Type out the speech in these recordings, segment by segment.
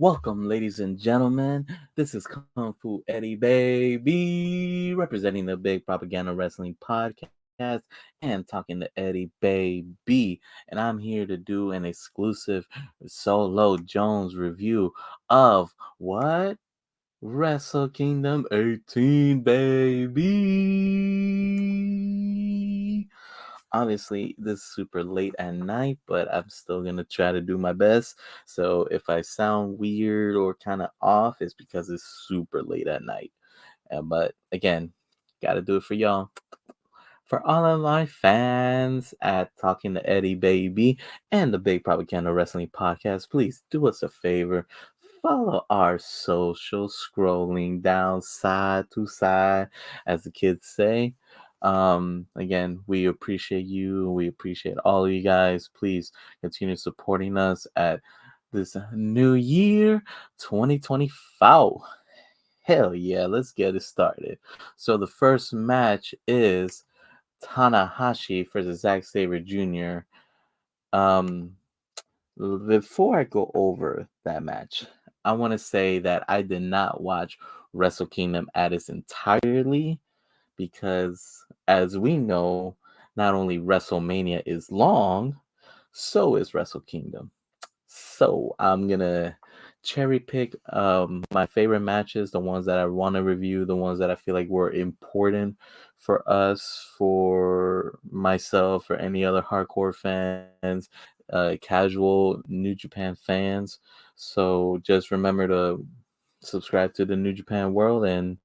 Welcome, ladies and gentlemen. This is Kung Fu Eddie Baby, representing the Big Propaganda Wrestling Podcast and talking to Eddie Baby. And I'm here to do an exclusive Solo Jones review of what? Wrestle Kingdom 18, baby. Obviously, this is super late at night, but I'm still gonna try to do my best. So if I sound weird or kind of off, it's because it's super late at night. But again, gotta do it for y'all. For all of my fans at Talking to Eddie Baby and the Big Propaganda Wrestling Podcast, please do us a favor. Follow our social scrolling down side to side, as the kids say. Again, we appreciate you. We appreciate all of you guys. Please continue supporting us at this new year, 2025. Hell yeah, let's get it started. So the first match is Tanahashi versus Zack Sabre Jr. Um, Before I go over that match, I want to say that I did not watch Wrestle Kingdom at its entirely because, as we know, not only WrestleMania is long, so is Wrestle Kingdom. So I'm gonna cherry pick my favorite matches, the ones that I want to review, the ones that I feel like were important for us, for myself, or any other hardcore fans, casual New Japan fans. So just remember to subscribe to the New Japan World, and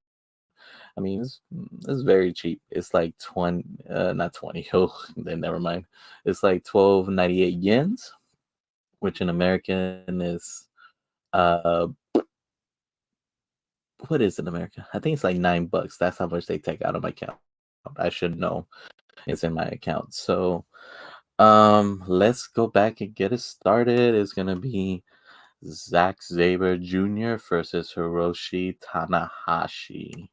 I mean it's very cheap. It's like 20, not 20. Oh, then never mind. It's like 12.98 yens, which in American is uh what is it in America? I think it's like $9. That's how much they take out of my account. I should know. It's in my account. So let's go back and get it started. It's gonna be Zack Sabre Jr. versus Hiroshi Tanahashi.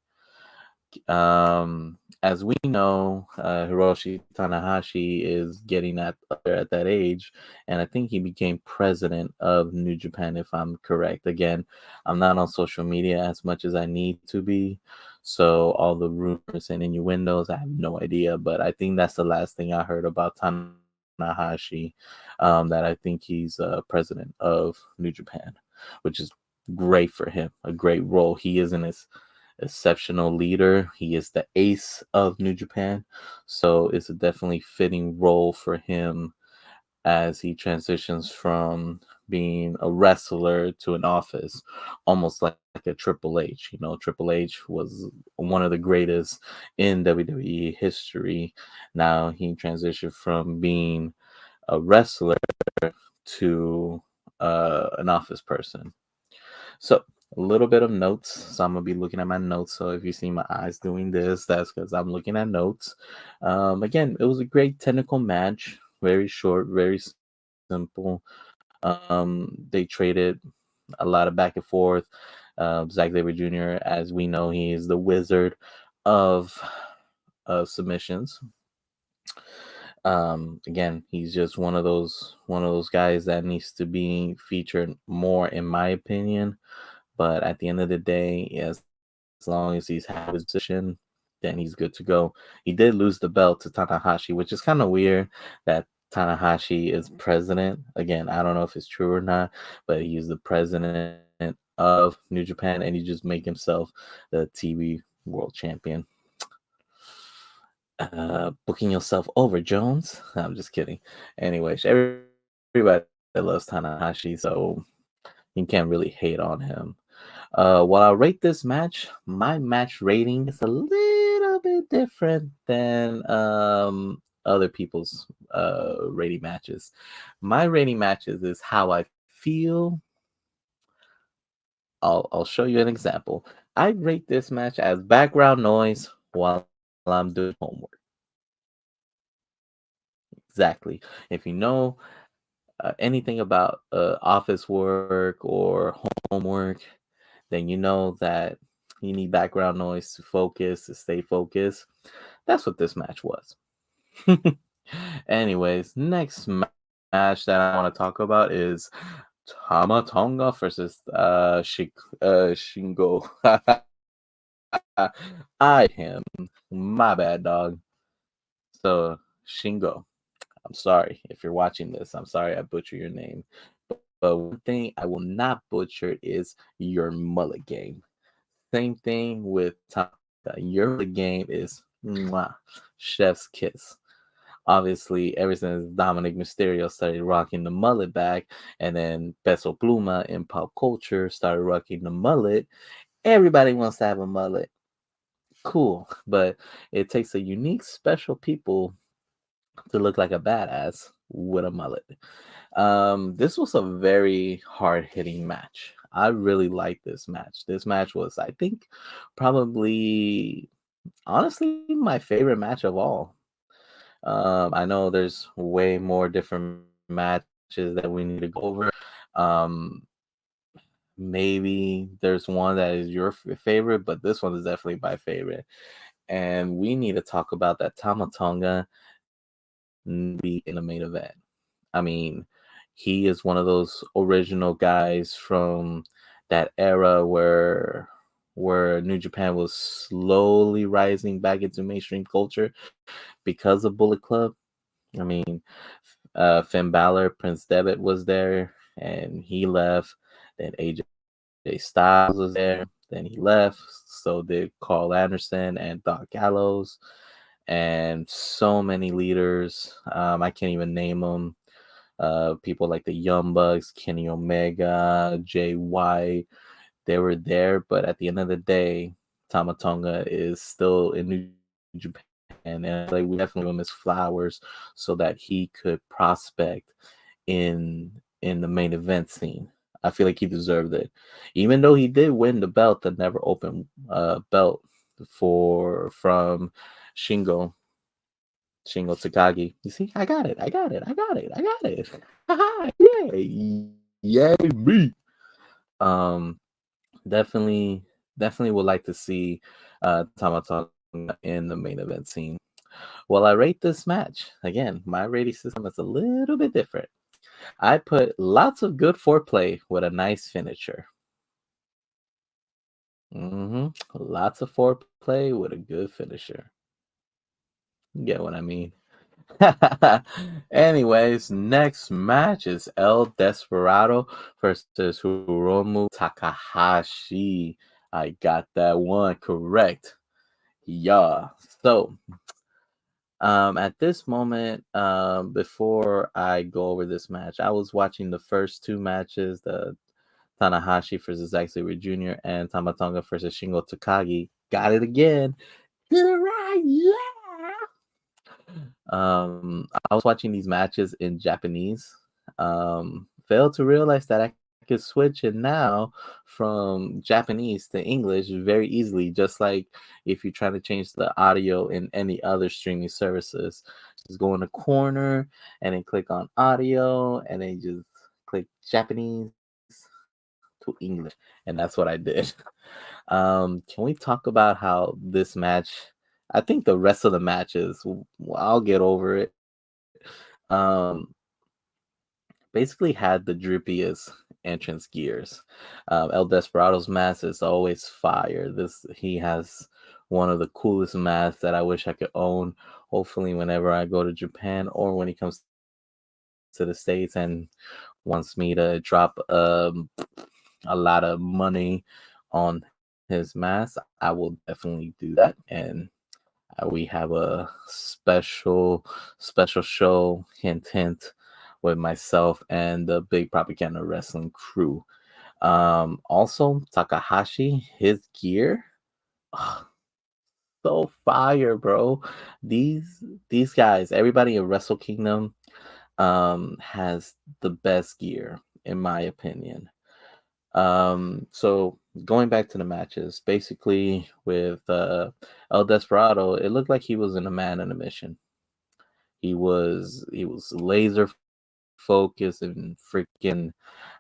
As we know, Hiroshi Tanahashi is getting up there at that age, and I think he became president of New Japan, if I'm correct. Again, I'm not on social media as much as I need to be, so all the rumors and innuendos, I have no idea. But I think that's the last thing I heard about Tanahashi. That I think he's president of New Japan, which is great for him. A great role. He is an exceptional leader. He is the ace of New Japan. So it's a definitely fitting role for him as he transitions from being a wrestler to an office, almost like a Triple H. You know, Triple H was one of the greatest in WWE history. Now he transitioned from being a wrestler to an office person. So a little bit of notes. So I'm gonna be looking at my notes. So if you see my eyes doing this, that's because I'm looking at notes. Again, it was a great technical match. Very short, very simple. They traded a lot of back and forth. Zack Sabre Jr., as we know, he is the wizard of submissions. Again, he's just one of those guys that needs to be featured more, in my opinion. But at the end of the day, as long as he's happy with his position, then he's good to go. He did lose the belt to Tanahashi, which is kind of weird that Tanahashi is president. Again, I don't know if it's true or not, but he's the president of New Japan and he just make himself the TV world champion. Booking yourself over, Jones. I'm just kidding. Anyways, everybody loves Tanahashi, so you can't really hate on him. While I rate this match, my match rating is a little bit different than other people's rating matches. My rating matches is how I feel. I'll show you an example. I rate this match as background noise while I'm doing homework. Exactly. If you know anything about office work or homework, then you know that you need background noise to focus, to stay focused. That's what this match was. Anyways, next match that I want to talk about is Tama Tonga versus Shingo. I him. My bad, dog. So Shingo, I'm sorry if you're watching this. I'm sorry I butchered your name. But one thing I will not butcher is your mullet game. Same thing with Tonga. Your mullet game is mwah, chef's kiss. Obviously, ever since Dominic Mysterio started rocking the mullet back, and then Peso Pluma in pop culture started rocking the mullet, everybody wants to have a mullet. Cool, but it takes a unique, special people to look like a badass with a mullet. This was a very hard hitting match. I really liked this match. This match was, I think, probably honestly my favorite match of all. I know there's way more different matches that we need to go over. Um, Maybe there's one that is your favorite, but this one is definitely my favorite. And we need to talk about that Tamatonga be in the main event. I mean, he is one of those original guys from that era where New Japan was slowly rising back into mainstream culture because of Bullet Club. I mean, Finn Balor, Prince Devitt was there, and he left. Then AJ Styles was there, then he left. So did Carl Anderson and Doc Gallows, and so many leaders. I can't even name them. People like the Young Bucks, Kenny Omega, Jay White, they were there. But at the end of the day, Tamatonga is still in New Japan, and I feel like we definitely give him his flowers so that he could prospect in the main event scene. I feel like he deserved it, even though he did win the belt, the never open belt for from Shingo Shingo Takagi. You see, I got it. I got it. I got it. I got it. Haha, yay. Yay me. Um definitely would like to see Tamatonga in the main event scene. Well, I rate this match. Again, my rating system is a little bit different. I put lots of good foreplay with a nice finisher. Lots of foreplay with a good finisher. You get what I mean? Anyways, next match is El Desperado versus Hiromu Takahashi. I got that one correct. Yeah. So, at this moment, before I go over this match, I was watching the first two matches, the Tanahashi versus Zack Sabre Jr. and Tamatonga versus Shingo Takagi. Got it again. Did it right. Yeah. I was watching these matches in Japanese. Failed to realize that I could switch it now from Japanese to English very easily, just like if you're trying to change the audio in any other streaming services. Just go in the corner and then click on audio and then just click Japanese to English. And that's what I did. Can we talk about how this match, I think the rest of the matches, I'll get over it. Basically had the drippiest entrance gears. El Desperado's mask is always fire. This he has one of the coolest masks that I wish I could own. Hopefully, whenever I go to Japan or when he comes to the States and wants me to drop a lot of money on his mask, I will definitely do that. And we have a special show, hint, with myself and the Big Propaganda Wrestling crew. Also Takahashi, his gear, ugh, so fire, bro. These guys, everybody in Wrestle Kingdom, has the best gear in my opinion. So going back to the matches, basically with El Desperado, it looked like he was in a man in a mission. He was laser focused and freaking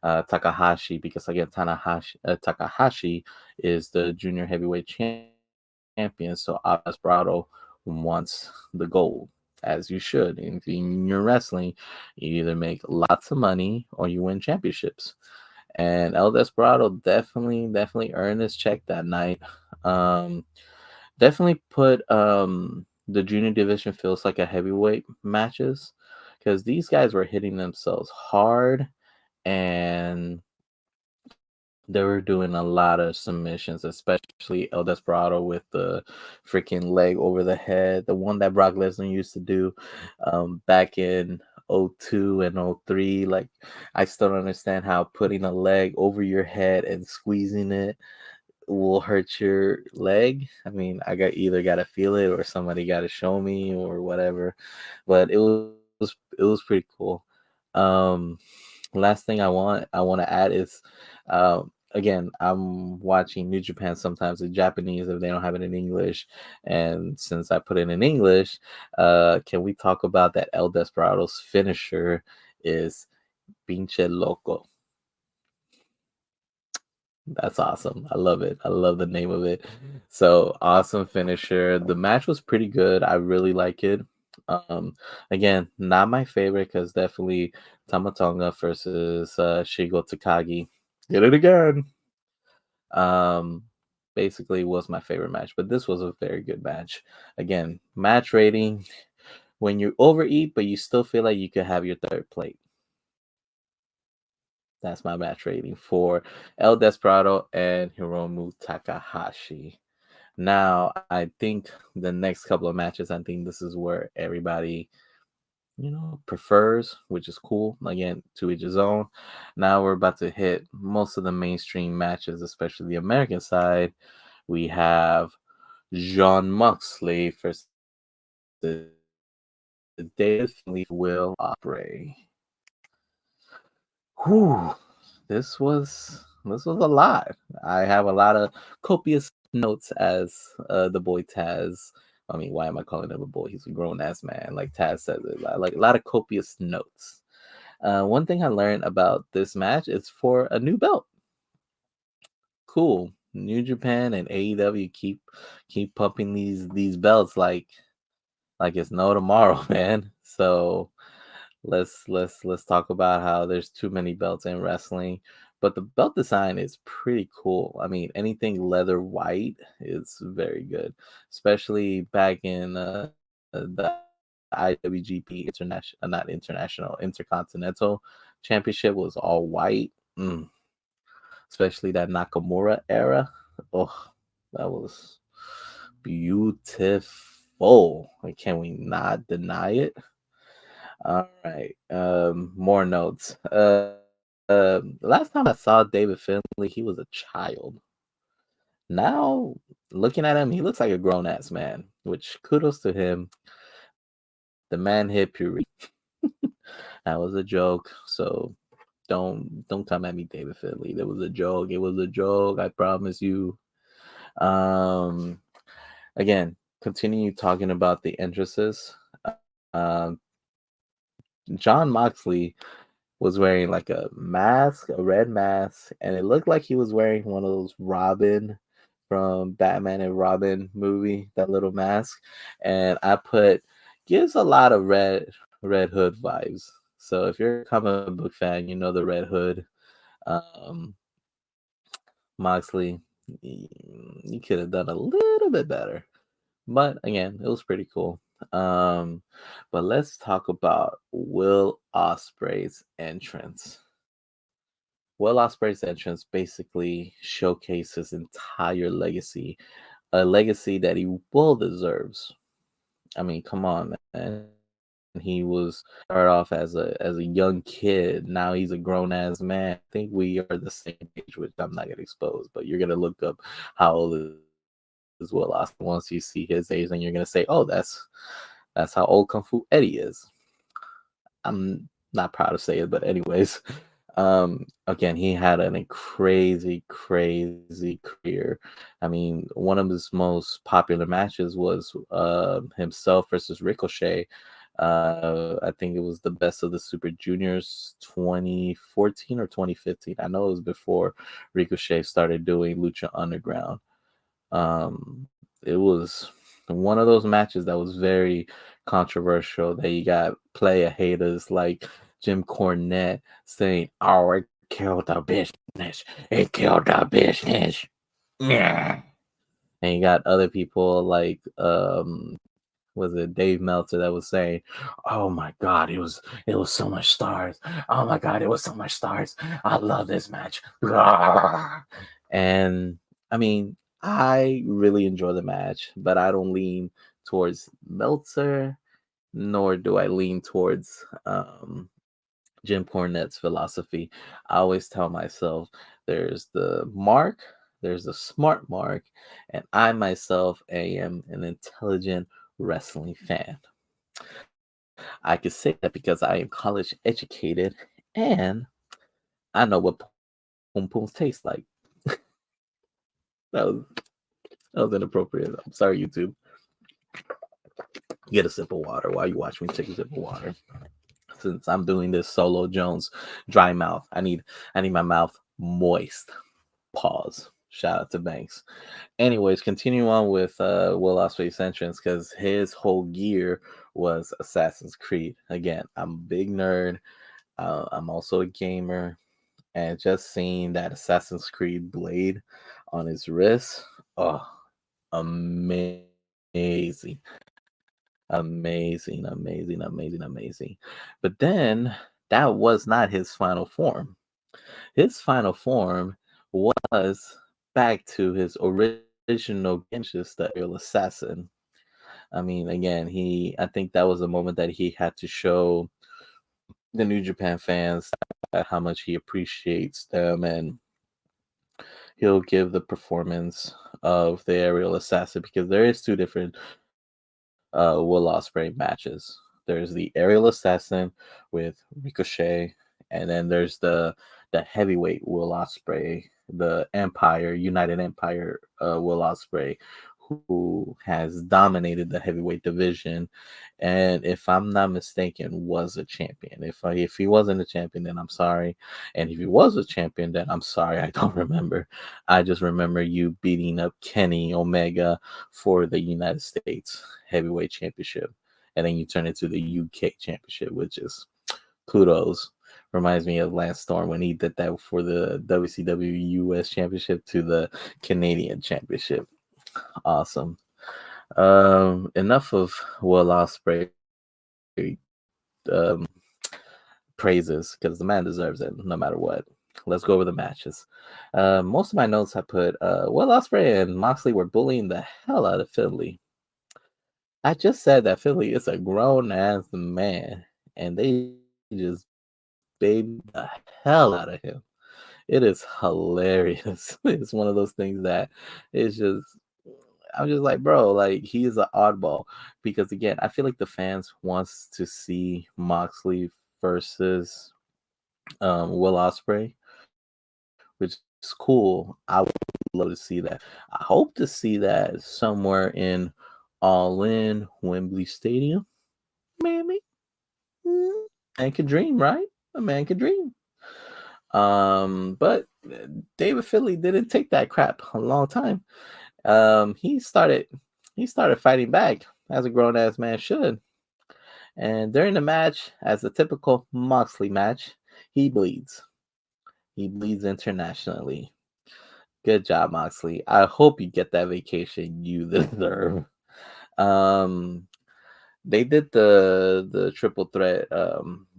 Takahashi, because again Takahashi is the junior heavyweight champion, so Desperado wants the gold. as you should. In your wrestling, you either make lots of money or you win championships. And El Desperado definitely earned his check that night. Um, Definitely put the junior division feels like a heavyweight matches because these guys were hitting themselves hard and they were doing a lot of submissions, especially El Desperado with the freaking leg over the head, the one that Brock Lesnar used to do back in '02 and '03. Like, I still don't understand how putting a leg over your head and squeezing it will hurt your leg. I mean, I got to feel it or somebody got to show me or whatever. But it was pretty cool. Um, Last thing I want to add is, again, I'm watching New Japan sometimes in Japanese if they don't have it in English, and since I put it in English, can we talk about that El Desperado's finisher is Pinche Loco? That's awesome. I love it. I love the name of it. So awesome finisher. The match was pretty good. I really like it. Um, Again, not my favorite because definitely Tamatonga versus Shigo Takagi. Get it again. Um, Basically was my favorite match, but this was a very good match. Again, match rating when you overeat, but you still feel like you could have your third plate. That's my match rating for El Desperado and Hiromu Takahashi. Now, I think the next couple of matches, I think this is where everybody, prefers, which is cool. Again, to each his own. Now we're about to hit most of the mainstream matches, especially the American side. We have John Moxley versus David Finley, Will Ospreay. Whew, this was a lot. I have a lot of copious notes as the boy Taz. I mean, why am I calling him a boy? He's a grown ass man, like Taz says it. Like a lot of copious notes. One thing I learned about this match is for a new belt. Cool. New Japan and AEW keep pumping these belts like it's no tomorrow, man. So let's talk about how there's too many belts in wrestling, but the belt design is pretty cool. I mean, anything leather white is very good, especially back in the IWGP international, not international, intercontinental championship was all white. Especially that Nakamura era. Oh, that was beautiful. Like, can we not deny it? All right. More notes. Last time I saw David Finley, he was a child. Now, looking at him, he looks like a grown ass man. Which kudos to him. The man hit Puri. That was a joke. So don't come at me, David Finley. There was a joke. It was a joke. I promise you. Um, Again, continue talking about the entrances. Um, John Moxley was wearing like a mask, a red mask, and it looked like he was wearing one of those Robin from Batman and Robin movie, that little mask. And I put gives a lot of Red Hood vibes. So if you're a comic book fan, you know the Red Hood. Um, Moxley, you could have done a little bit better. But again, it was pretty cool. Um, but let's talk about Will Ospreay's entrance. Will Ospreay's entrance basically showcased his entire legacy, a legacy that he well deserves. I mean, come on, man. He was started off as a young kid. Now he's a grown ass man. I think we are the same age, which I'm not gonna expose, but you're gonna look up how old is Will Ospreay once you see his age, and you're gonna say, "Oh, that's how old Kung Fu Eddie is." I'm not proud to say it, but anyways, again, he had an crazy career. I mean, one of his most popular matches was himself versus Ricochet. I think it was the Best of the Super Juniors 2014 or 2015. I know it was before Ricochet started doing Lucha Underground. It was. one of those matches that was very controversial. That you got player haters like Jim Cornette saying, "Oh, it killed the business. It killed the business." Yeah. And you got other people like was it Dave Meltzer that was saying, "Oh my God, it was so much stars. Oh my God, it was so much stars. I love this match." And I mean, I really enjoy the match, but I don't lean towards Meltzer, nor do I lean towards Jim Cornette's philosophy. I always tell myself there's the mark, there's the smart mark, and I myself am an intelligent wrestling fan. I can say that because I am college educated and I know what pom poms taste like. That was that was inappropriate. I'm sorry, YouTube. Get a sip of water while you watch me take a sip of water. Since I'm doing this solo Jones dry mouth, I need my mouth moist. Pause. Shout out to Banks. Anyways, continue on with Will Ospreay's entrance because his whole gear was Assassin's Creed. Again, I'm a big nerd. I'm also a gamer, and just seeing that Assassin's Creed blade on his wrist, oh, amazing, amazing, amazing, amazing, amazing. But then that was not his final form. His final form was back to his original Genshis, the Aerial Assassin. I mean, again, I think that was a moment that he had to show the New Japan fans how much he appreciates them, and he'll give the performance of the Aerial Assassin because there is two different Will Ospreay matches. There's the Aerial Assassin with Ricochet, and then there's the heavyweight Will Ospreay, the Empire United Empire Will Ospreay, who has dominated the heavyweight division, and if I'm not mistaken, was a champion. If he wasn't a champion, then I'm sorry, and if he was a champion, then I'm sorry, I don't remember. I just remember you beating up Kenny Omega for the United States Heavyweight Championship, and then you turn it to the UK Championship, which is kudos. Reminds me of Lance Storm when he did that for the WCW US Championship to the Canadian Championship. Awesome. Enough of Will Ospreay um, praises because the man deserves it no matter what. Let's go over the matches. Most of my notes I put Will Ospreay and Moxley were bullying the hell out of Finley. I just said that Philly is a grown ass man, and they just baby the hell out of him. It is hilarious. It's one of those things that is just. I'm just like, bro, like he is an oddball because again, I feel like the fans wants to see Moxley versus Will Ospreay, which is cool. I would love to see that. I hope to see that somewhere in All In Wembley Stadium. Maybe. Man could dream, right? A man could dream. But David Finley didn't take that crap a long time. He started fighting back as a grown ass man should. And during the match, as a typical Moxley match, he bleeds. He bleeds internationally. Good job, Moxley. I hope you get that vacation you deserve. Um, they did the triple threat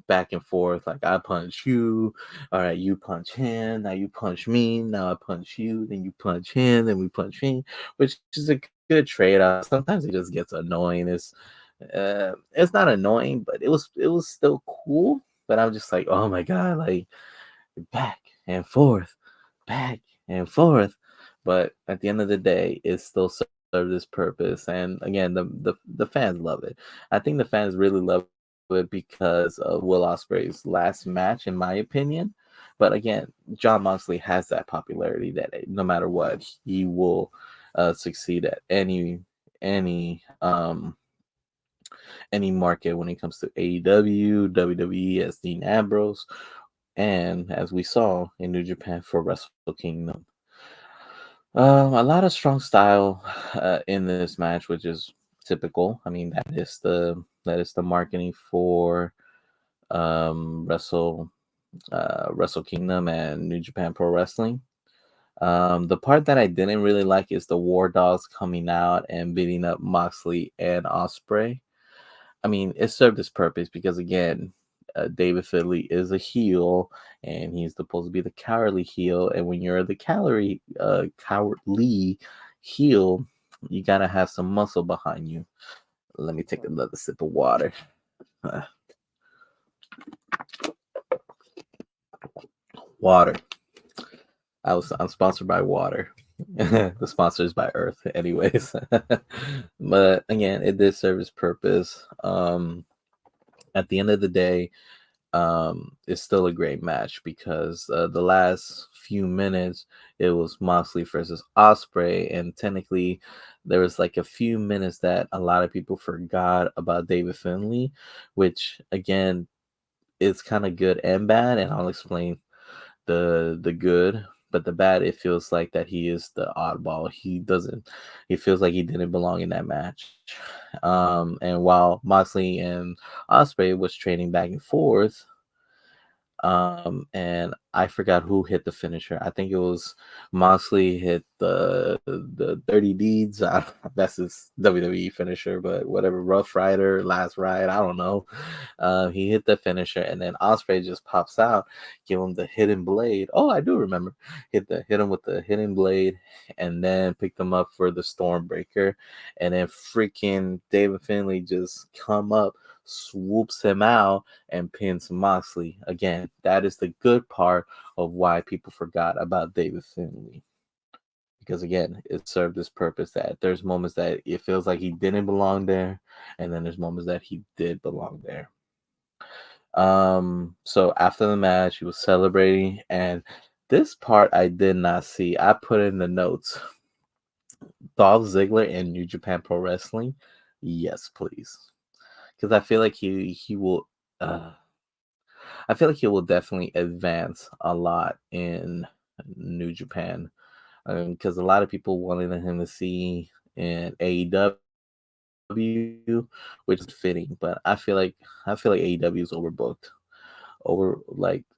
back and forth. Like I punch you, all right, you punch him, now you punch me, now I punch you, then you punch him, then we punch me, which is a good trade off. Sometimes it just gets annoying. It's not annoying, but it was still cool. But I'm just like, oh my god, like back and forth, back and forth. But at the end of the day, it still serves this purpose. And again, the fans love it. I think the fans really love it because of Will Ospreay's last match, in my opinion. But again, John Moxley has that popularity that no matter what, he will succeed at any market when it comes to AEW, WWE as Dean Ambrose, and as we saw in New Japan for WrestleKingdom. A lot of strong style in this match, which is typical. I mean, that is the marketing for WrestleKingdom and New Japan Pro Wrestling. The part that I didn't really like is the War Dogs coming out and beating up Moxley and Osprey. I mean, it served its purpose because again, David Finley is a heel, and he's supposed to be the cowardly heel. And when you're the cowardly heel, you gotta have some muscle behind you. Let me take another sip of water. Uh, Water. I'm sponsored by water. The sponsor is by Earth, anyways. But again, it did serve its purpose. At the end of the day, it's still a great match because the last few minutes it was Moxley versus Osprey, and technically there was like a few minutes that a lot of people forgot about David Finley, which again is kind of good and bad, and I'll explain the good. But the bad, it feels like that he is the oddball. He feels like he didn't belong in that match. And while Moxley and Osprey was trading back and forth, and I forgot who hit the finisher. I think it was Moxley hit the Dirty Deeds. That's his WWE finisher, but whatever, Rough Rider, Last Ride, I don't know. He hit the finisher, and then Osprey just pops out, give him the hidden blade. Oh, I do remember. Hit him with the hidden blade, and then picked him up for the Stormbreaker, and then freaking David Finley just come up, swoops him out, and pins Moxley. Again, that is the good part of why people forgot about David Finley. Because again, it served this purpose that there's moments that it feels like he didn't belong there, and then there's moments that he did belong there. So after the match, he was celebrating, and this part I did not see. I put in the notes. Dolph Ziggler in New Japan Pro Wrestling. Yes, please. Because uh, I feel like he will definitely advance a lot in New Japan, because a lot of people wanted him to see in AEW, which is fitting. But I feel like AEW is overbooked,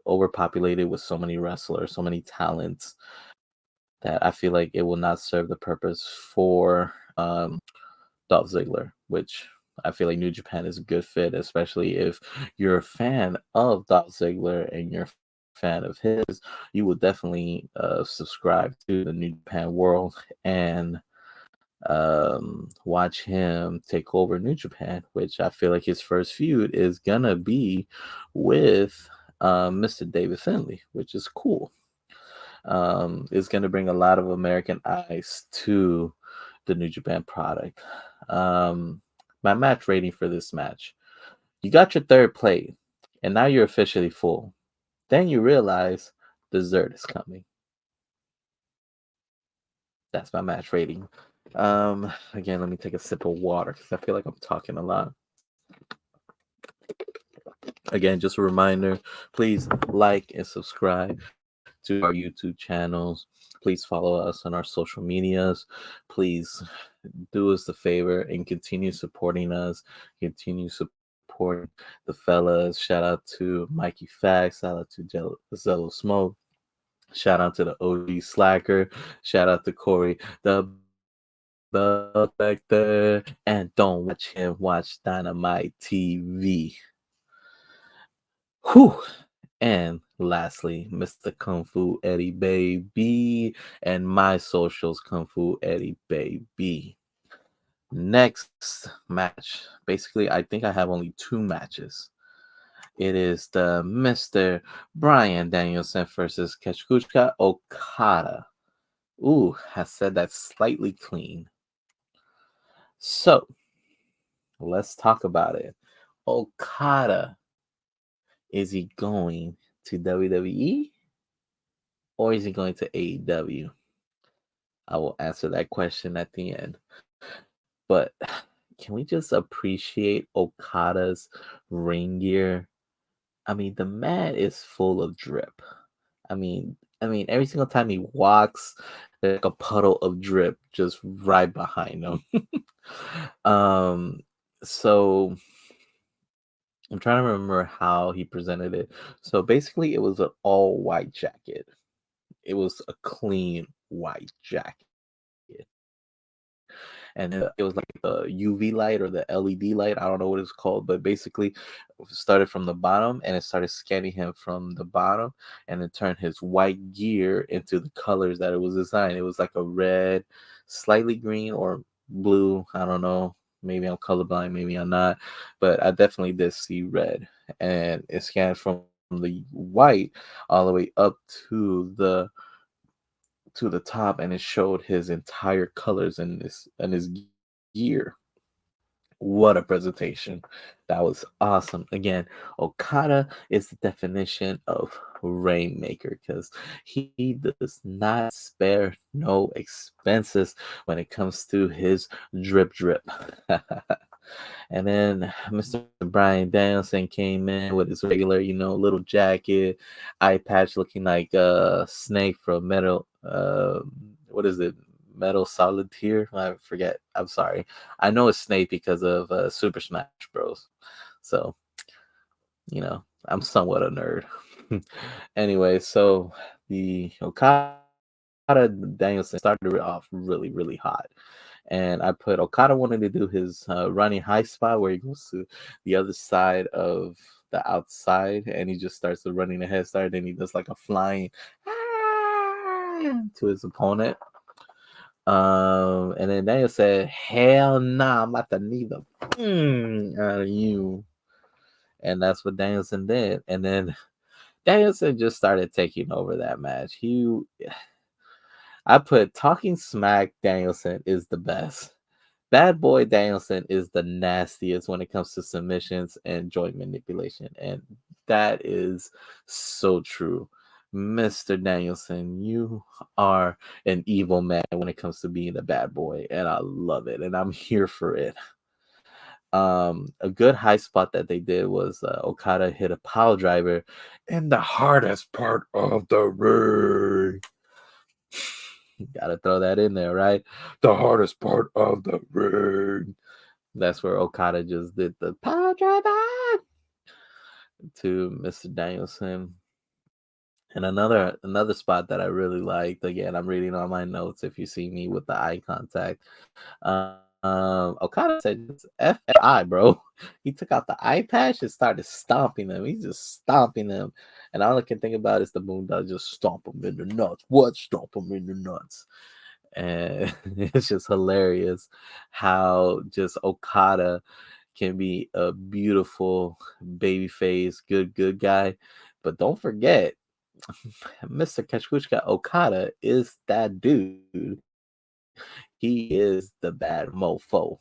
overpopulated with so many wrestlers, so many talents that I feel like it will not serve the purpose for Dolph Ziggler, which I feel like New Japan is a good fit, especially if you're a fan of Dolph Ziggler and you're a fan of his. You will definitely subscribe to the New Japan world and watch him take over New Japan, which I feel like his first feud is gonna be with Mr. David Finlay, which is cool. Is going to bring a lot of American eyes to the New Japan product. My match rating for this match: you got your third plate, and now you're officially full. Then you realize dessert is coming. That's my match rating. Again, let me take a sip of water because I feel like I'm talking a lot. Again, just a reminder, please like and subscribe to our YouTube channels. Please follow us on our social medias. Please do us a favor and continue supporting us. Continue supporting the fellas. Shout out to Mikey Fax. Shout out to Zello Smoke. Shout out to the OG Slacker. Shout out to Corey, the Bell Spectre. And don't watch him watch Dynamite TV. Whew. And lastly, Mr. Kung Fu Eddie Baby and my socials, Kung Fu Eddie Baby. Next match. Basically, I think I have only two matches. It is the Mr. Brian Danielson versus Kazuchika Okada. Ooh, I said that slightly clean. So, let's talk about it. Okada, is he going to WWE or is he going to AEW? I will answer that question at the end. But can we just appreciate Okada's ring gear? I mean, the man is full of drip. I mean, every single time he walks, There's like a puddle of drip just right behind him. um, so I'm trying to remember how he presented it. So basically, it was an all white jacket. It was a clean white jacket. And then it was like the UV light or the LED light. I don't know what it's called, but basically, it started from the bottom and it started scanning him from the bottom, and it turned his white gear into the colors that it was designed. It was like a red, slightly green or blue. I don't know. Maybe I'm colorblind, maybe I'm not, but I definitely did see red, and it scanned from the white all the way up to the top, and it showed his entire colors in his gear. What a presentation. That was awesome. Again, Okada is the definition of rainmaker because he does not spare no expenses when it comes to his drip drip. And then Mr. Brian Danielson came in with his regular, little jacket, eye patch looking like a snake from Metal. What is it? Metal Solid Tier? I forget. I'm sorry. I know it's Snake because of Super Smash Bros. So, I'm somewhat a nerd. Anyway, so the Okada Danielson started it off really, really hot. And I put Okada wanted to do his running high spot where he goes to the other side of the outside and he just starts the running the head start. Then he does like a flying to his opponent. And then Daniel said, "Hell nah, I'm about to need the out of you." And that's what Danielson did. And then Danielson just started taking over that match. I put talking smack Danielson is the best. Bad boy Danielson is the nastiest when it comes to submissions and joint manipulation. And that is so true. Mr. Danielson, you are an evil man when it comes to being a bad boy, and I love it, and I'm here for it. A good high spot that they did was Okada hit a pile driver in the hardest part of the ring. Gotta throw that in there, right? The hardest part of the ring. That's where Okada just did the pile driver to Mr. Danielson. And another spot that I really liked. Again, I'm reading all my notes. If you see me with the eye contact, Okada said, just "FI, bro." He took out the eye patch and started stomping them. He's just stomping them, and all I can think about is the Moondog just stomp them in the nuts. What? Stomp them in the nuts. And it's just hilarious how just Okada can be a beautiful baby face, good guy. But don't forget, Mr. Kachuchka Okada is that dude. He is the bad mofo.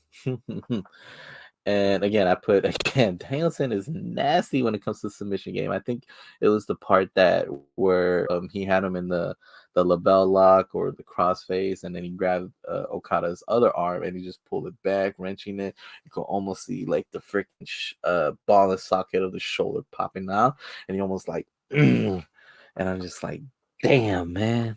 And again, I put again, Danielson is nasty when it comes to submission game. I think it was the part that where he had him in the label lock or the crossface, and then he grabbed Okada's other arm and he just pulled it back, wrenching it. You could almost see like the freaking ball and socket of the shoulder popping out, and he almost like, and I'm just like, damn, man,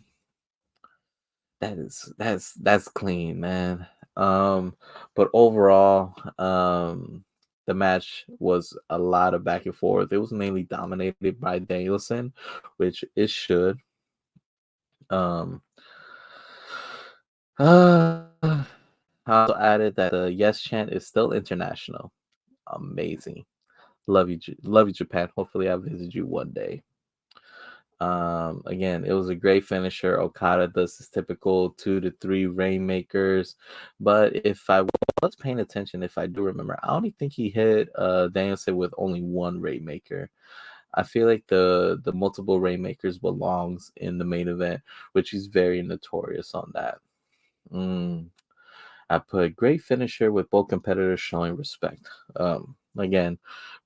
that's clean, man. But overall, the match was a lot of back and forth. It was mainly dominated by Danielson, which it should. Um, I also added that the yes chant is still international. Amazing. Love you, Japan. Hopefully, I visit you one day. Again, it was a great finisher. Okada does his typical 2 to 3 rainmakers, but if I was paying attention, if I do remember, I only think he hit Danielson with only one rainmaker. I feel like the multiple rainmakers belongs in the main event, which he's very notorious on that. Mm. I put great finisher with both competitors showing respect. Again,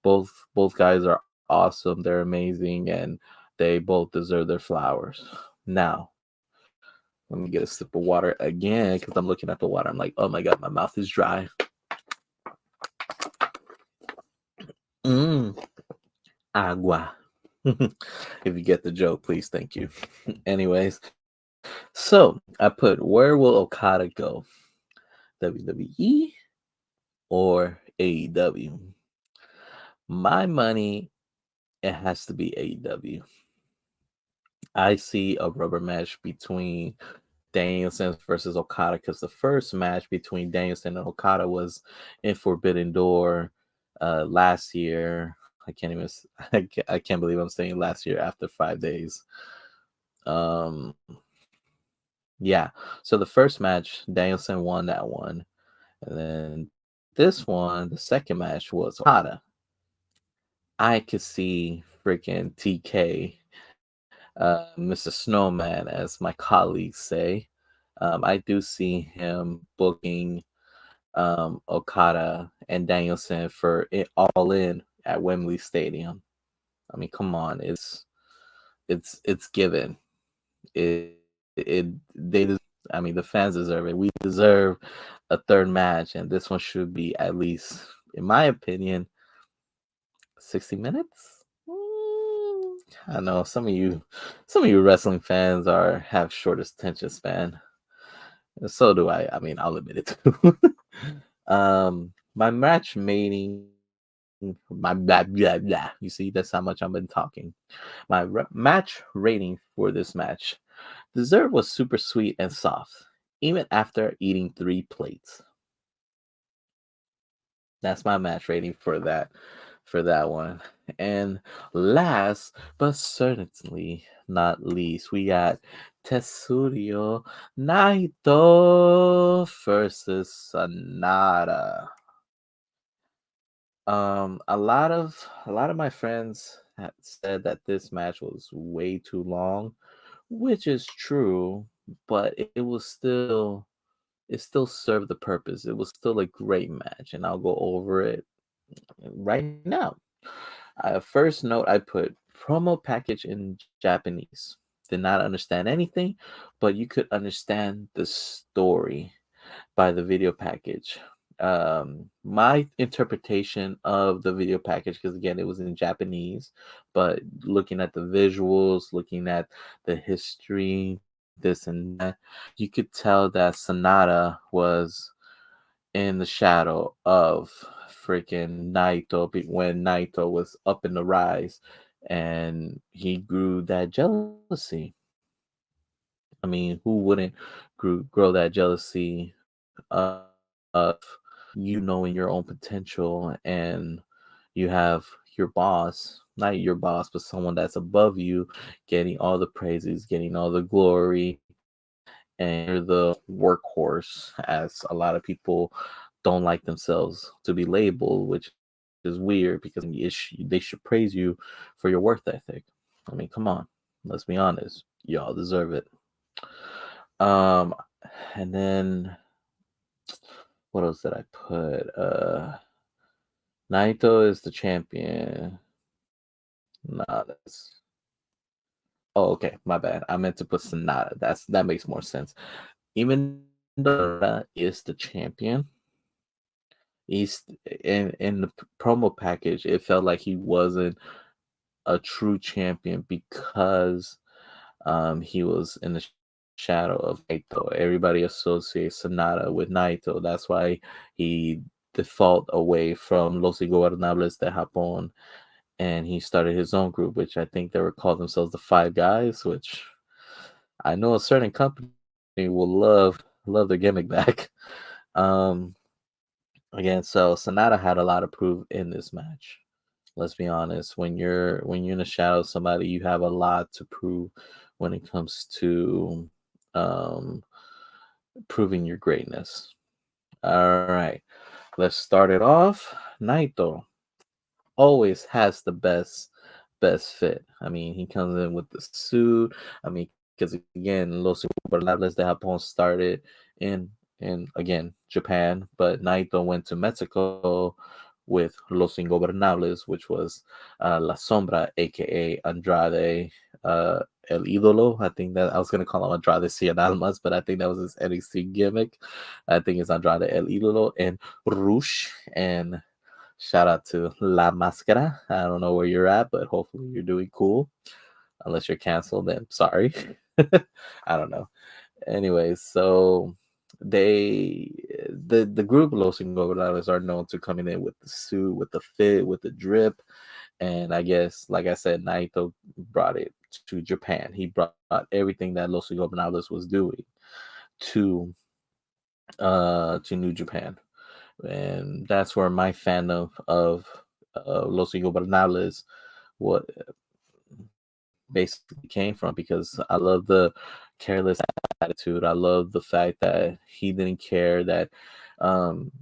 both guys are awesome. They're amazing, and they both deserve their flowers. Now, let me get a sip of water again because I'm looking at the water. I'm like, oh my god, my mouth is dry. Mm, agua. If you get the joke, please, thank you. Anyways, So I put, where will Okada go? WWE or AEW? My money, it has to be AEW. I see a rubber match between Danielson versus Okada, because the first match between Danielson and Okada was in Forbidden Door last year. I can't even. I can't believe I'm saying last year after 5 days. Um, yeah. So the first match, Danielson won that one, and then this one, the second match was Okada. I could see freaking TK, Mr. Snowman, as my colleagues say. I do see him booking Okada and Danielson for it all in at Wembley Stadium. I mean, come on, it's given. It they I mean, the fans deserve it. We deserve a third match, and this one should be at least, in my opinion, 60 minutes. I know some of you wrestling fans have shortest attention span. So do I. I mean, I'll admit it too. My match mating, my blah blah blah. You see, that's how much I've been talking. Match rating for this match: dessert was super sweet and soft, even after eating 3 plates. That's my match rating for that one. And last but certainly not least, we got Tetsurio Naito versus Sonata. A lot of my friends said that this match was way too long, which is true, but it still served the purpose. It was still a great match, and I'll go over it right now. First note, I put promo package in Japanese. Did not understand anything, but you could understand the story by the video package. My interpretation of the video package, because again, it was in Japanese, but looking at the visuals, looking at the history, this and that, you could tell that Sonata was in the shadow of freaking Naito when Naito was up in the rise, and he grew that jealousy. I mean, who wouldn't grow that jealousy of you knowing your own potential, and you have your boss, not your boss, but someone that's above you, getting all the praises, getting all the glory, and you're the workhorse, as a lot of people don't like themselves to be labeled, which is weird because they should praise you for your worth ethic. I mean, come on, let's be honest, y'all deserve it. Um, and then what else did I put? Naito is the champion. Nah, that's oh okay, my bad. I meant to put Sonata. That makes more sense. Even though Sonata is the champion, he's in the promo package. It felt like he wasn't a true champion because he was in the shadow of Naito. Everybody associates Sonata with Naito. That's why he default away from Los Ingobernables de Japón, and he started his own group, which I think they were called themselves the Five Guys, which I know a certain company will love their gimmick back. Um, Again, so Sonata had a lot of proof in this match. Let's be honest. When you're in the shadow of somebody, you have a lot to prove when it comes to um, proving your greatness. All right, let's start it off. Naito always has the best fit. I mean, he comes in with the suit. I mean, because again, Los Ingobernables de Japón started in again Japan, but Naito went to Mexico with Los Ingobernables, which was La Sombra, aka Andrade. El Idolo. I think that I was gonna call him Andrade Cien Almas, but I think that was his NXT gimmick. I think it's Andrade El Idolo and Rush, and shout out to La Máscara. I don't know where you're at, but hopefully you're doing cool. unless you're canceled, then sorry. I don't know. Anyways, so they the group Los Ingobernables are known to coming in with the suit, with the fit, with the drip, and I guess, like I said, Naito brought it to Japan. He brought everything that Los Ingobernables was doing to to New Japan, and that's where my fan of Los Ingobernables what basically came from, because I love the careless attitude. I love the fact that he didn't care that um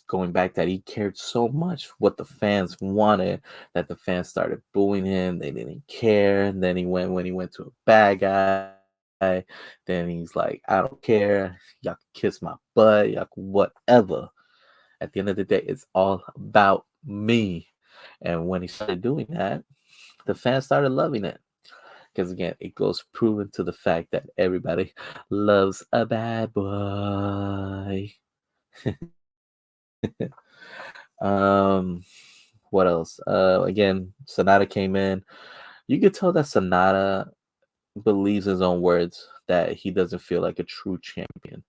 going back, that he cared so much what the fans wanted, that the fans started booing him. They didn't care. And then when he went to a bad guy, then he's like, I don't care. Y'all can kiss my butt, y'all can whatever. At the end of the day, it's all about me. And when he started doing that, the fans started loving it. Because again, it goes proven to the fact that everybody loves a bad boy. um, what else? Again, Sonata came in. You could tell that Sonata believes his own words, that he doesn't feel like a true champion.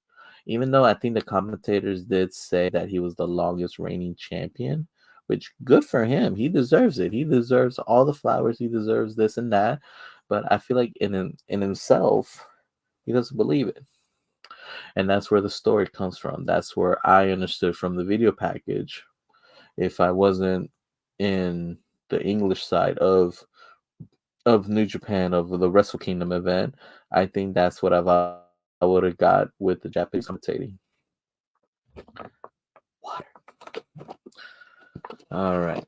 Even though I think the commentators did say that he was the longest reigning champion, which good for him. He deserves it. He deserves all the flowers. He deserves this and that. But I feel like in himself, he doesn't believe it. And that's where the story comes from. That's where I understood from the video package. If I wasn't in the English side of New Japan, of the WrestleKingdom event, I think that's what I would have got with the Japanese commentating. Water. All right.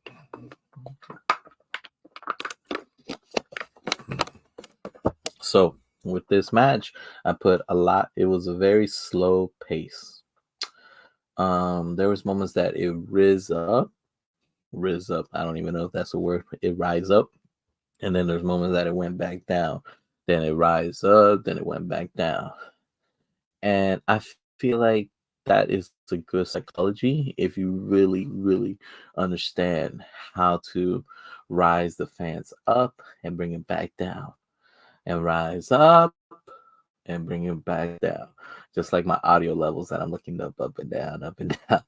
So with this match, I put a lot. It was a very slow pace. There was moments that it riz up. I don't even know if that's a word. It rise up, and then there's moments that it went back down. Then it rise up. Then it went back down. And I feel like that is a good psychology if you really, really understand how to rise the fans up and bring it back down, and rise up and bring it back down. Just like my audio levels that I'm looking up and down, up and down.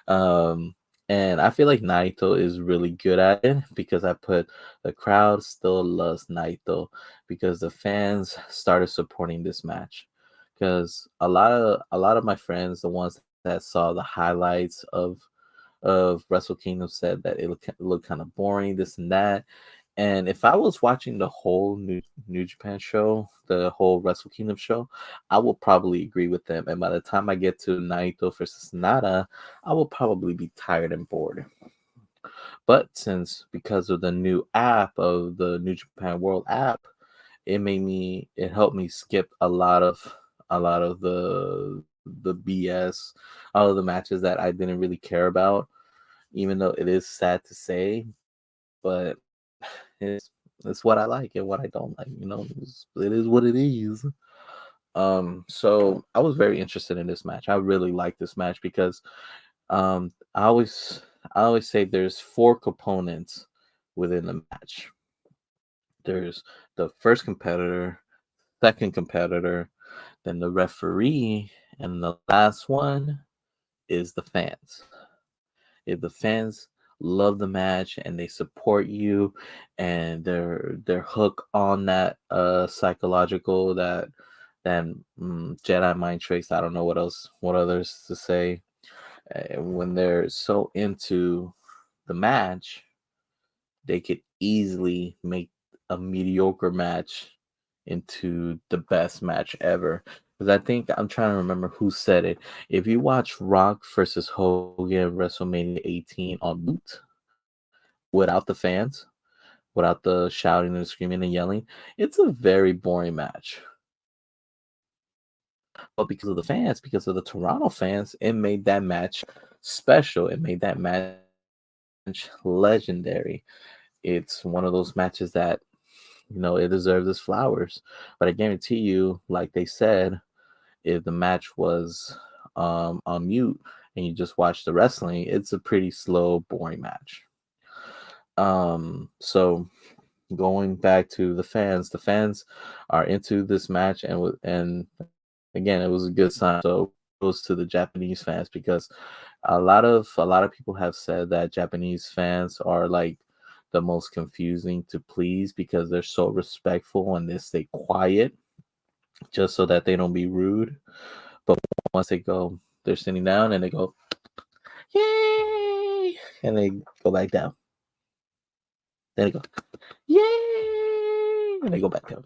Um, and I feel like Naito is really good at it, because I put the crowd still loves Naito, because the fans started supporting this match. Because a lot of my friends, the ones that saw the highlights of Wrestle Kingdom, said that it looked kind of boring, this and that. And if I was watching the whole New Japan show, the whole Wrestle Kingdom show, I will probably agree with them. And by the time I get to Naito versus Nada, I will probably be tired and bored. But since, because of the new app of the New Japan World app, it helped me skip a lot of the BS, all of the matches that I didn't really care about, even though it is sad to say, but it's what I like and what I don't like. It is what it is. So I was very interested in this match. I really like this match because um, I always I always say there's four components within the match. There's the first competitor, second competitor, then the referee, and the last one is the fans. If the fans love the match and they support you, and they're hooked on that psychological, that Jedi mind tricks. I don't know what others to say. When they're so into the match, they could easily make a mediocre match into the best match ever. Because I think, I'm trying to remember who said it. If you watch Rock versus Hogan WrestleMania 18 on mute without the fans, without the shouting and screaming and yelling, it's a very boring match. But because of the fans, because of the Toronto fans, it made that match special. It made that match legendary. It's one of those matches that it deserves its flowers. But I guarantee you, like they said, if the match was on mute and you just watch the wrestling, it's a pretty slow, boring match. So going back to the fans are into this match, and again, it was a good sign. So goes to the Japanese fans because a lot of people have said that Japanese fans are like the most confusing to please because they're so respectful and they stay quiet just so that they don't be rude. But once they're sitting down and they go, yay, and they go back down. Then they go, yay, and they go back down.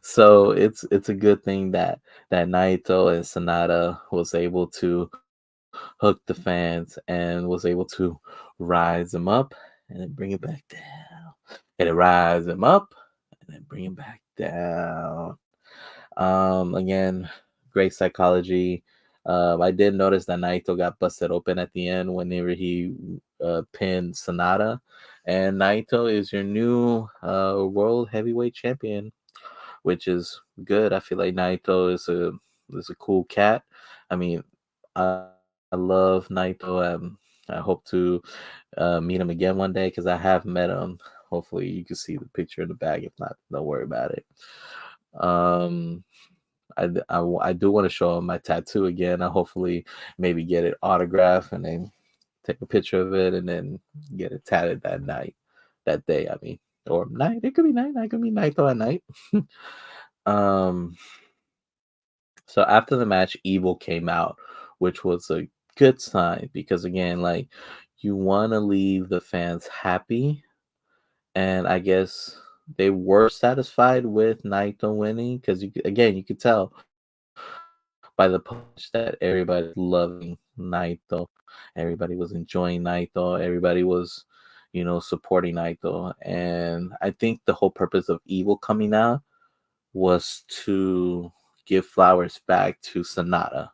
So it's a good thing that Naito and Sonata was able to hook the fans and was able to rise them up and then bring it back down. And it rise them up and then bring it back down. Again, great psychology. I did notice that Naito got busted open at the end whenever he pinned Sonata. And Naito is your new world heavyweight champion, which is good. I feel like Naito is a cool cat. I mean, I love Naito. I hope to meet him again one day because I have met him. Hopefully, you can see the picture in the bag. If not, don't worry about it. Um, I do want to show him my tattoo again. I hopefully maybe get it autographed and then take a picture of it and then get it tatted that night, that day. I mean, or night. It could be night. It could be night or at night. um. So after the match, Evil came out, which was a good sign because again, like you want to leave the fans happy, and I guess they were satisfied with Naito winning because again you could tell by the punch that everybody's loving Naito, everybody was enjoying Naito, everybody was supporting Naito, and I think the whole purpose of Evil coming out was to give flowers back to Sonata,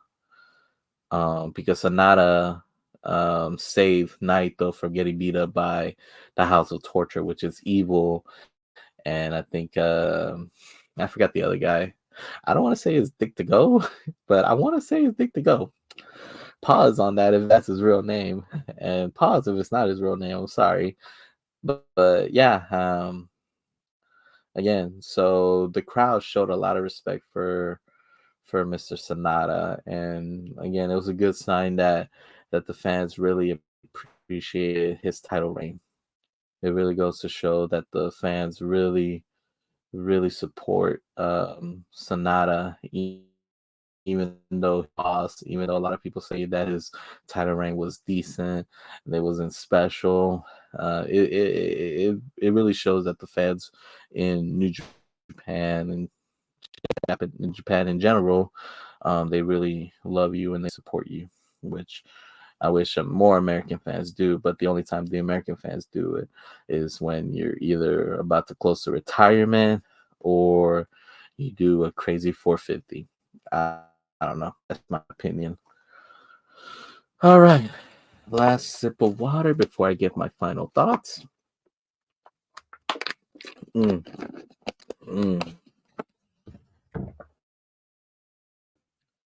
because Sonata saved Naito from getting beat up by the House of Torture, which is Evil, and I think I forgot the other guy. I don't want to say his Dick to Go, but I want to say his Dick to Go. Pause on that if that's his real name, and pause if it's not his real name. I'm sorry, but yeah. Again, so the crowd showed a lot of respect for Mr. Sonata, and again, it was a good sign that the fans really appreciated his title reign. It really goes to show that the fans really support Sonata, even though he lost, even though a lot of people say that his title reign was decent, and it wasn't special. It really shows that the fans in New Japan and in Japan in general, they really love you and they support you, which I wish more American fans do. But the only time the American fans do it is when you're either about to close to retirement or you do a crazy 450. I don't know. That's my opinion. All right. Last sip of water before I give my final thoughts. Mm, mm.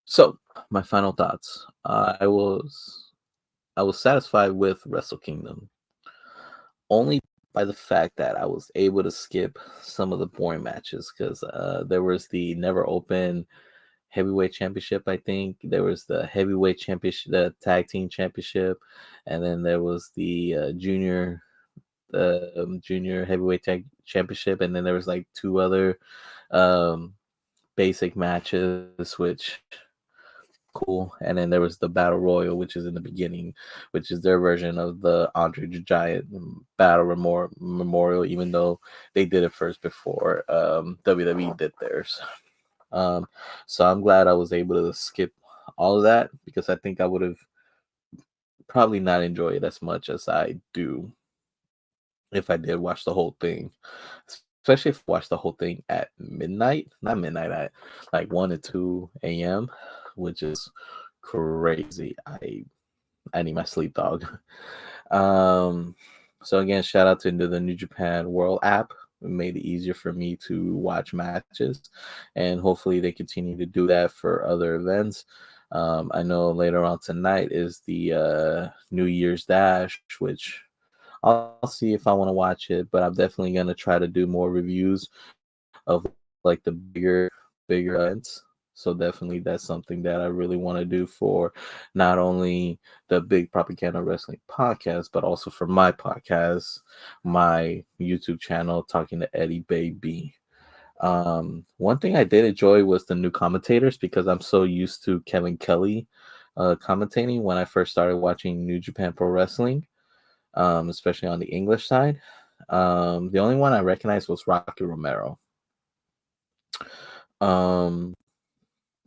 So, my final thoughts. I was satisfied with Wrestle Kingdom only by the fact that I was able to skip some of the boring matches because there was the Never Open Heavyweight Championship. I think there was the Heavyweight Championship, the Tag Team Championship, and then there was the Junior Heavyweight Tag Championship, and then there was like two other um, basic matches, which cool. And then there was the Battle Royal, which is in the beginning, which is their version of the Andre the Giant Memorial, even though they did it first before WWE did theirs. Um, so I'm glad I was able to skip all of that because I think I would have probably not enjoyed it as much as I do if I did watch the whole thing. Especially if I watched the whole thing at midnight, not midnight, at like 1 to 2 a.m., which is crazy. I need my sleep, dog. Um, so again, shout out to the New Japan World app. It made it easier for me to watch matches, and hopefully they continue to do that for other events. I know later on tonight is the New Year's Dash, which I'll see if I want to watch it, but I'm definitely gonna try to do more reviews of like the bigger events. So definitely that's something that I really want to do for not only the Big Propaganda Wrestling podcast, but also for my podcast, my YouTube channel, Talking to Eddie Baby. One thing I did enjoy was the new commentators because I'm so used to Kevin Kelly commentating when I first started watching New Japan Pro Wrestling, especially on the English side. The only one I recognized was Rocky Romero. Um,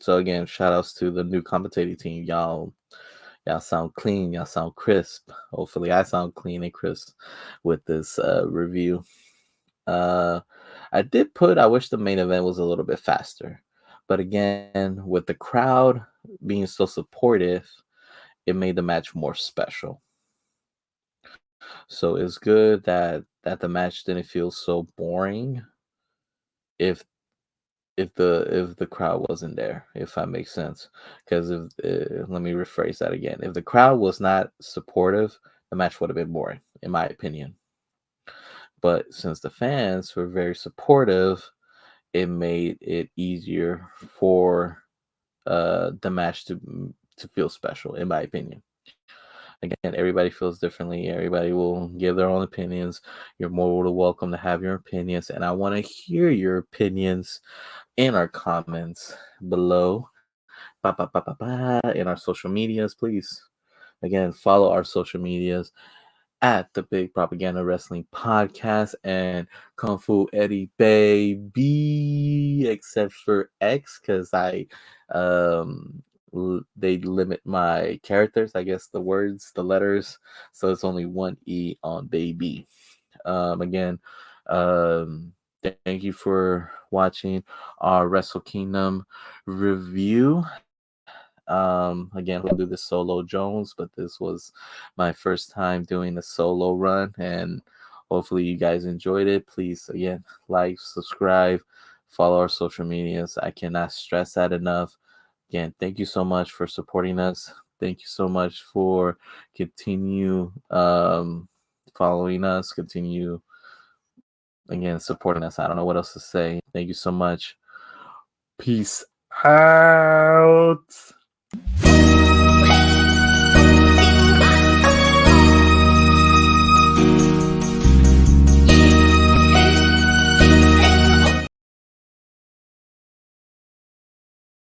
so again, shout outs to the new commentating team. Y'all sound clean, y'all sound crisp. Hopefully I sound clean and crisp with this review. Uh I did put I wish the main event was a little bit faster. But again, with the crowd being so supportive, it made the match more special. So it's good that the match didn't feel so boring if if the crowd wasn't there, if that makes sense. Because if let me rephrase that again. If the crowd was not supportive, the match would have been boring, in my opinion. But since the fans were very supportive, it made it easier for the match to feel special, in my opinion. Again, everybody feels differently. Everybody will give their own opinions. You're more than welcome to have your opinions, and I want to hear your opinions in our comments below. In our social medias, please. Again, follow our social medias at the Big Propaganda Wrestling Podcast and Kung Fu Eddie Baby, except for X, because they limit my characters, I guess the words, the letters, so it's only one E on baby. Again, um, thank you for watching our Wrestle Kingdom review. Again, we'll do this solo Jones, but this was my first time doing a solo run, and hopefully you guys enjoyed it. Please, again, like, subscribe, follow our social medias. I cannot stress that enough. Again, thank you so much for supporting us. Thank you so much for continue following us, continue again supporting us. I don't know what else to say. Thank you so much. Peace out.